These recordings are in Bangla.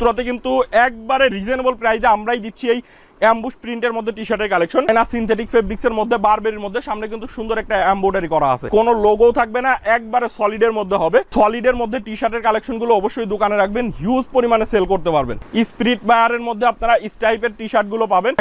তুরাতে কিন্তু একবারে রিজনেবল প্রাইসে আমরাই দিচ্ছি এই অ্যাম্বুশ প্রিন্টের মধ্যে টি শার্টের কালেকশন না সিনথেটিক ফেব্রিক্সের মধ্যে বারবেরির মধ্যে সামনে কিন্তু সুন্দর একটা এমব্রয়ডারি করা আছে কোনো লোগো থাকবে না একবারে সলিডের মধ্যে হবে সলিডের মধ্যে টি শার্টের কালেকশন গুলো অবশ্যই দোকানে রাখবেন হিউজ পরিমাণে সেল করতে পারবেন স্পিরিট বায়ারের মধ্যে আপনারা এই টাইপের টি শার্ট গুলো পাবেন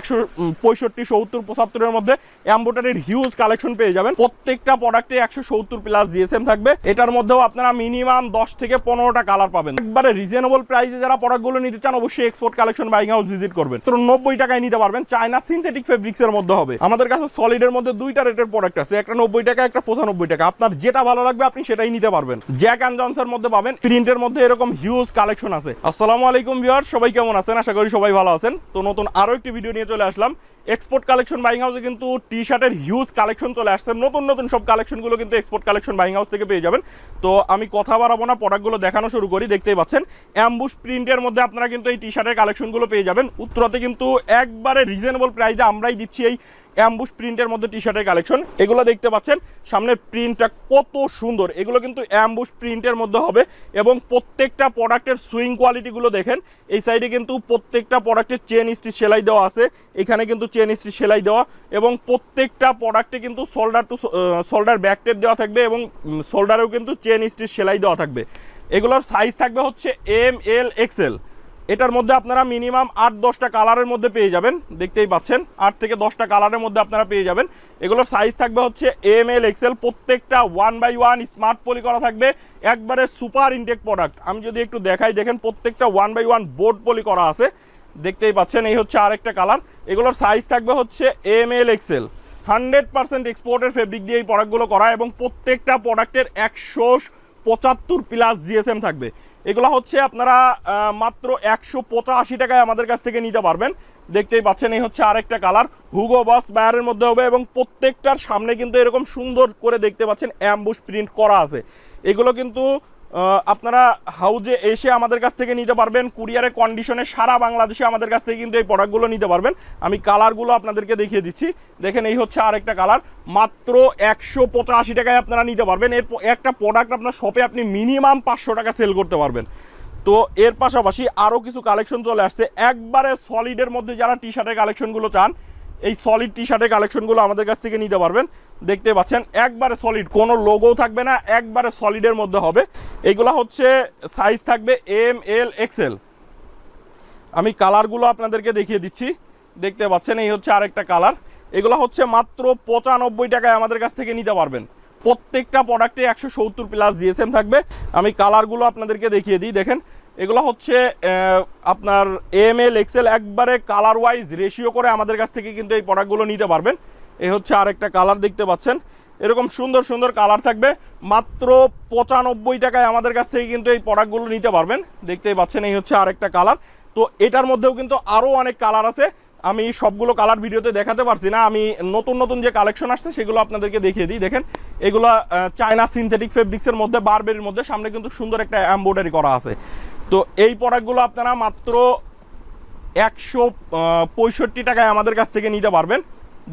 165 70 75 এর মধ্যে এমব্রয়ডারির হিউজ কালেকশন পেয়ে যাবেন প্রত্যেকটা প্রোডাক্টে 170 প্লাস জিএসএম থাকবে এটার মধ্যেও আপনারা মিনিমাম 10 থেকে 15টা কালার পাবেন একবারে রিজনেবল প্রাইসে যারা প্রোডাক্টগুলো নিতে চান অবশ্যই export collection buying house visit করবেন তো 90 টাকায় নিতে পারবেন চায়না সিনথেটিক ফেব্রিক্সের মধ্যে হবে আমাদের কাছে সলিডের মধ্যে দুইটা রেটের প্রোডাক্ট আছে একটা 90 টাকা একটা 95 টাকা আপনার যেটা ভালো লাগবে আপনি সেটাই নিতে পারবেন জ্যাক এন্ড জনসনের মধ্যে পাবেন প্রিন্টের মধ্যে এরকম হিউজ কালেকশন আছে আসসালামু আলাইকুম ভিউয়ার্স সবাই কেমন আছেন আশা করি সবাই ভালো আছেন তো নতুন আরো একটি ভিডিও নিয়ে চলে আসলাম এক্সপোর্ট কালেকশন বাইং হাউসে কিন্তু টি শার্টের হিউজ কালেকশন চলে আসছে নতুন নতুন সব কালেকশনগুলো কিন্তু এক্সপোর্ট কালেকশন বাইং হাউস থেকে পেয়ে যাবেন তো আমি কথা বাড়াবো না প্রোডাক্টগুলো দেখানো শুরু করি দেখতেই পাচ্ছেন অ্যাম্বুশ প্রিন্টের মধ্যে আপনারা কিন্তু এই টি শার্টের কালেকশনগুলো পেয়ে যাবেন উত্তরাতে কিন্তু একবারে রিজনেবল প্রাইসে আমরাই দিচ্ছি এই অ্যাম্বুশ প্রিন্টের মধ্যে টি শার্টের কালেকশন এগুলো দেখতে পাচ্ছেন সামনের প্রিন্টটা কত সুন্দর এগুলো কিন্তু অ্যাম্বুশ প্রিন্টের মধ্যে হবে এবং প্রত্যেকটা প্রোডাক্টের সুইং কোয়ালিটিগুলো দেখেন এই সাইডে কিন্তু প্রত্যেকটা প্রোডাক্টের চেন স্টিচ সেলাই দেওয়া আছে এখানে কিন্তু চেন স্টিচ সেলাই দেওয়া এবং প্রত্যেকটা প্রোডাক্টে কিন্তু শোল্ডার ব্যাক টেপ দেওয়া থাকবে এবং শোল্ডারেও কিন্তু চেন স্টিচ সেলাই দেওয়া থাকবে এগুলোর সাইজ থাকবে হচ্ছে এম এল এক্সএল এটার মধ্যে আপনারা মিনিমাম 8-10টা কালারের মধ্যে পেয়ে যাবেন দেখতেই পাচ্ছেন 8 থেকে 10টা কালারের মধ্যে আপনারা পেয়ে যাবেন এগুলোর সাইজ থাকবে হচ্ছে এম এল এক্সএল প্রত্যেকটা 1/1 স্মার্ট পলি করা থাকবে একবারে সুপার ইনটেক প্রোডাক্ট আমি যদি একটু দেখাই দেখেন প্রত্যেকটা 1/1 বোর্ড পলি করা আছে দেখতেই পাচ্ছেন এই হচ্ছে আরেকটা কালার এগুলোর সাইজ থাকবে হচ্ছে এম এল এক্সএল 100% এক্সপোর্টের ফেব্রিক দিয়ে এই প্রোডাক্টগুলো করা এবং প্রত্যেকটা প্রোডাক্টের 175 প্লাস জিএসএম থাকবে এগুলো হচ্ছে আপনারা মাত্র 185 টাকায় আমাদের কাছ থেকে নিতে পারবেন দেখতেই পাচ্ছেন এই হচ্ছে আরেকটা কালার হুগো বস বায়ারের মধ্যে হবে এবং প্রত্যেকটার সামনে কিন্তু এরকম সুন্দর করে দেখতে পাচ্ছেন অ্যাম্বুশ প্রিন্ট করা আছে এগুলো কিন্তু আপনারা হাউজে এসে আমাদের কাছ থেকে নিতে পারবেন কুরিয়ারের কন্ডিশনে সারা বাংলাদেশে আমাদের কাছ থেকে কিন্তু এই প্রোডাক্টগুলো নিতে পারবেন আমি কালারগুলো আপনাদেরকে দেখিয়ে দিচ্ছি দেখেন এই হচ্ছে আরেকটা কালার মাত্র 185 টাকায় আপনারা নিতে পারবেন এর একটা প্রোডাক্ট আপনার শপে আপনি মিনিমাম 500 টাকা সেল করতে পারবেন তো এর পাশাপাশি আরও কিছু কালেকশন চলে আসছে একবারে সলিডের মধ্যে যারা টি শার্টের কালেকশনগুলো চান এই সলিড টি শার্টের কালেকশনগুলো আমাদের কাছ থেকে নিতে পারবেন দেখতে পাচ্ছেন একবারে সলিড কোনো লোগো থাকবে না একবারে সলিডের মধ্যে হবে এগুলো হচ্ছে সাইজ থাকবে এম এল এক্সএল আমি কালারগুলো আপনাদেরকে দেখিয়ে দিচ্ছি দেখতে পাচ্ছেন এই হচ্ছে আরেকটা কালার এগুলো হচ্ছে মাত্র 95 টাকায় আমাদের কাছ থেকে নিতে পারবেন প্রত্যেকটা প্রোডাক্টে 170 প্লাস জিএসএম থাকবে আমি কালারগুলো আপনাদেরকে দেখিয়ে দিই দেখেন এগুলো হচ্ছে আপনার এম এল এক্সএল একবারে কালার ওয়াইজ রেশিও করে আমাদের কাছ থেকে কিন্তু এই প্রোডাক্টগুলো নিতে পারবেন এই হচ্ছে আরেকটা কালার দেখতে পাচ্ছেন এরকম সুন্দর সুন্দর কালার থাকবে মাত্র 95 টাকায় আমাদের কাছ থেকে কিন্তু এই প্রোডাক্টগুলো নিতে পারবেন দেখতেই পাচ্ছেন এই হচ্ছে আরেকটা কালার তো এটার মধ্যেও কিন্তু আরও অনেক কালার আছে আমি সবগুলো কালার ভিডিওতে দেখাতে পারছি না আমি নতুন নতুন যে কালেকশন আসছে সেগুলো আপনাদেরকে দেখিয়ে দিই দেখেন এগুলো চায়না সিনথেটিক ফেব্রিক্সের মধ্যে বারবেরির মধ্যে সামনে কিন্তু সুন্দর একটা এমব্রয়ডারি করা আছে তো এই প্রোডাক্টগুলো আপনারা মাত্র 165 টাকায় আমাদের কাছ থেকে নিতে পারবেন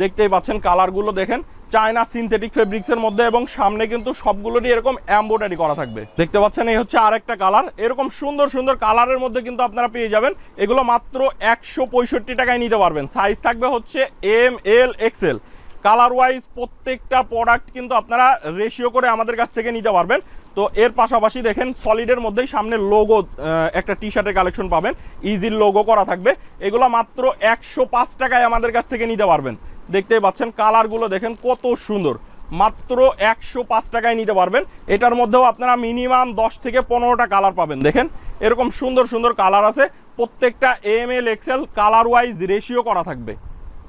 দেখতেই পাচ্ছেন কালারগুলো দেখেন চায়না সিনথেটিক ফেব্রিক্সের মধ্যে এবং সামনে কিন্তু সবগুলোরই এরকম এমব্রয়ডারি করা থাকবে দেখতে পাচ্ছেন এই হচ্ছে আরেকটা কালার এরকম সুন্দর সুন্দর কালারের মধ্যে কিন্তু আপনারা পেয়ে যাবেন এগুলো মাত্র 165 টাকায় নিতে পারবেন সাইজ থাকবে হচ্ছে M L XL colour wise প্রত্যেকটা প্রোডাক্ট কিন্তু আপনারা রেশিও করে আমাদের কাছ থেকে নিতে পারবেন তো এর পাশাপাশি দেখেন সলিডের মধ্যেই সামনে লোগো একটা টি শার্টের কালেকশন পাবেন ইজির লোগো করা থাকবে এগুলো মাত্র 105 টাকায় আমাদের কাছ থেকে নিতে পারবেন দেখতেই পাচ্ছেন কালারগুলো দেখেন কত সুন্দর মাত্র 105 টাকায় নিতে পারবেন এটার মধ্যেও আপনারা মিনিমাম 10 থেকে 15টা কালার পাবেন দেখেন এরকম সুন্দর সুন্দর কালার আছে প্রত্যেকটা M L XL colour wise ratio করা থাকবে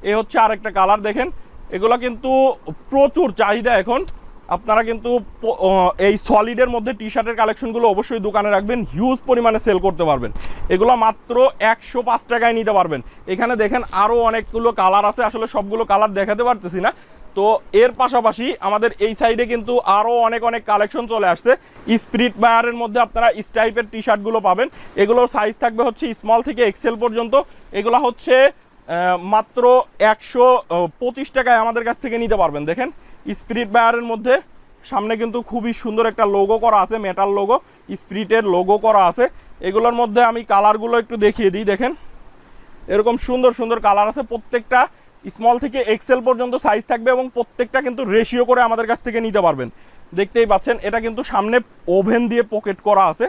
এ হচ্ছে আরেকটা কালার দেখেন এগুলো কিন্তু প্রচুর চাহিদা এখন আপনারা কিন্তু এই সলিডের মধ্যে টি শার্টের কালেকশনগুলো অবশ্যই দোকানে রাখবেন হিউজ পরিমাণে সেল করতে পারবেন এগুলো মাত্র 105 টাকায় নিতে পারবেন এখানে দেখেন আরও অনেকগুলো কালার আছে আসলে সবগুলো কালার দেখাতে পারতেছি না তো এর পাশাপাশি আমাদের এই সাইডে কিন্তু আরও অনেক অনেক কালেকশন চলে আসছে স্পিরিট বায়ারের মধ্যে আপনারা এই টাইপের টি শার্টগুলো পাবেন এগুলোর সাইজ থাকবে হচ্ছে স্মল থেকে এক্সেল পর্যন্ত এগুলো হচ্ছে মাত্র 125 টাকায় আমাদের কাছ থেকে নিতে পারবেন দেখেন স্পিরিট বায়ারের মধ্যে সামনে কিন্তু খুবই সুন্দর একটা লোগো করা আছে, মেটাল লোগো, স্পিরিটের লোগো করা আছে। এগুলোর মধ্যে আমি কালারগুলো একটু দেখিয়ে দিই। দেখেন এরকম সুন্দর সুন্দর কালার আছে, প্রত্যেকটা স্মল থেকে এক্সেল পর্যন্ত সাইজ থাকবে এবং প্রত্যেকটা কিন্তু রেশিও করে আমাদের কাছ থেকে নিতে পারবেন। দেখতেই পাচ্ছেন এটা কিন্তু সামনে ওভেন দিয়ে পকেট করা আছে,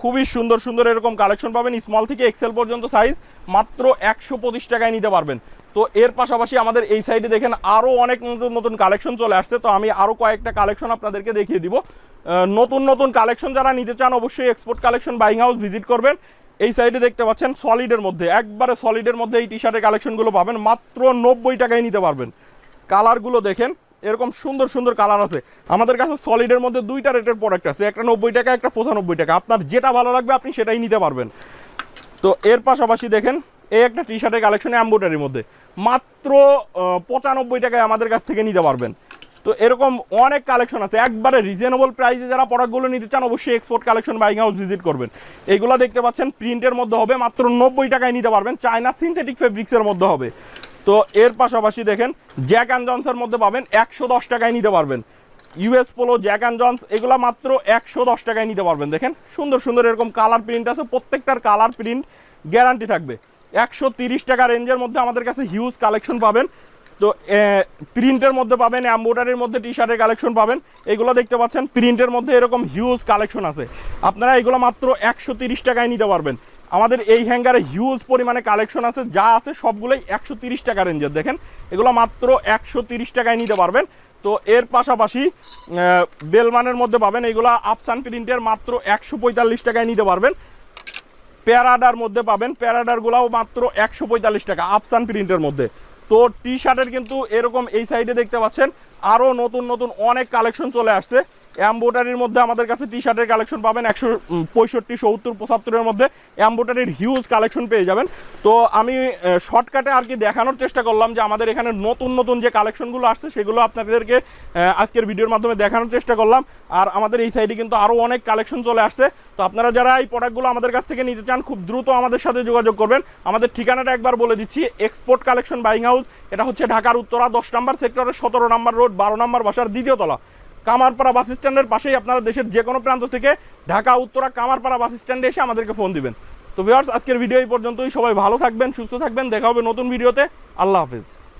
খুবই সুন্দর সুন্দর এরকম কালেকশন পাবেন। স্মল থেকে এক্সেল পর্যন্ত সাইজ মাত্র 125 টাকায় নিতে পারবেন। তো এর পাশাপাশি আমাদের এই সাইডে দেখেন আরও অনেক নতুন নতুন কালেকশন চলে আসছে। তো আমি আরও কয়েকটা কালেকশন আপনাদেরকে দেখিয়ে দিব। নতুন নতুন কালেকশন যারা নিতে চান অবশ্যই export collection buying house visit করবেন। এই সাইডে দেখতে পাচ্ছেন সলিডের মধ্যে, একবারে সলিডের মধ্যে এই টি শার্টের কালেকশনগুলো পাবেন, মাত্র 90 টাকায় নিতে পারবেন। কালারগুলো দেখেন এরকম সুন্দর সুন্দর কালার আছে। আমাদের কাছে সলিডের মধ্যে দুইটা রেটের প্রোডাক্ট আছে, একটা 90 টাকা, একটা 95 টাকা। আপনার যেটা ভালো লাগবে আপনি সেটাই নিতে পারবেন। তো এর পাশাপাশি দেখেন এই একটা টি শার্টের কালেকশন এমব্রয়ডারির মধ্যে মাত্র 95 টাকায় আমাদের কাছ থেকে নিতে পারবেন। তো এরকম অনেক কালেকশন আছে, একবারে রিজনেবল প্রাইসে যারা প্রোডাক্টগুলো নিতে চান অবশ্যই export collection buying house visit করবেন। এইগুলো দেখতে পাচ্ছেন প্রিন্টের মধ্যে হবে, মাত্র 90 টাকায় নিতে পারবেন, চায়না সিনথেটিক ফেব্রিক্সের মধ্যে হবে। তো এর পাশাপাশি দেখেন জ্যাক অ্যান্ড জনসের মধ্যে পাবেন 110 টাকায় নিতে পারবেন। US Polo, Jack and Jones এগুলো মাত্র 110 টাকায় নিতে পারবেন। দেখেন সুন্দর সুন্দর এরকম কালার প্রিন্ট আছে, প্রত্যেকটার কালার প্রিন্ট গ্যারান্টি থাকবে। 130 টাকা রেঞ্জের মধ্যে আমাদের কাছে হিউজ কালেকশন পাবেন। তো প্রিন্টের মধ্যে পাবেন, এমব্রয়ডারির মধ্যে টি শার্টের কালেকশন পাবেন। এগুলো দেখতে পাচ্ছেন প্রিন্টের মধ্যে এরকম হিউজ কালেকশন আছে, আপনারা এগুলো মাত্র 130 টাকায় নিতে পারবেন। আমাদের এই হ্যাঙ্গারে হিউজ পরিমাণে কালেকশন আছে, যা আছে সবগুলোই 130 টাকা রেঞ্জের। দেখেন এগুলো মাত্র 130 টাকায় নিতে পারবেন। তো এর পাশাপাশি বেলমানের মধ্যে পাবেন এইগুলো আফসান প্রিন্টের, মাত্র 145 টাকায় নিতে পারবেন। প্যারাডার মধ্যে পাবেন, প্যারাডারগুলোও মাত্র 145 টাকা আফসান প্রিন্টের মধ্যে। তো টি শার্টের কিন্তু এরকম এই সাইডে দেখতে পাচ্ছেন আরও নতুন নতুন অনেক কালেকশন চলে আসছে। এমব্রয়ডারির মধ্যে আমাদের কাছে টি শার্টের কালেকশন পাবেন 165, 70, 75-এর মধ্যে এমব্রয়ডারির হিউজ কালেকশন পেয়ে যাবেন। তো আমি শর্টকাটে আর কি দেখানোর চেষ্টা করলাম যে আমাদের এখানে নতুন নতুন যে কালেকশনগুলো আসছে সেগুলো আপনাদেরকে আজকের ভিডিওর মাধ্যমে দেখানোর চেষ্টা করলাম। আর আমাদের এই সাইডে কিন্তু আরও অনেক কালেকশন চলে আসছে। তো আপনারা যারা এই প্রোডাক্টগুলো আমাদের কাছ থেকে নিতে চান খুব দ্রুত আমাদের সাথে যোগাযোগ করবেন। আমাদের ঠিকানাটা একবার বলে দিচ্ছি, এক্সপোর্ট কালেকশন বাইং হাউস, এটা হচ্ছে ঢাকার উত্তরা 10 নম্বর সেক্টরের 17 নম্বর রোড 12 নম্বর বাসার দ্বিতীয় তলা, কামারপাড়া বাস স্ট্যান্ডের পাশেই। আপনারা দেশের যে কোনো প্রান্ত থেকে ঢাকা উত্তরা কামারপাড়া বাস স্ট্যান্ডে এসে আমাদেরকে ফোন দিবেন। তো ভিউয়ার্স আজকের ভিডিও এই পর্যন্তই, সবাই ভালো থাকবেন, সুস্থ থাকবেন, দেখা হবে নতুন ভিডিওতে। আল্লাহ হাফেজ।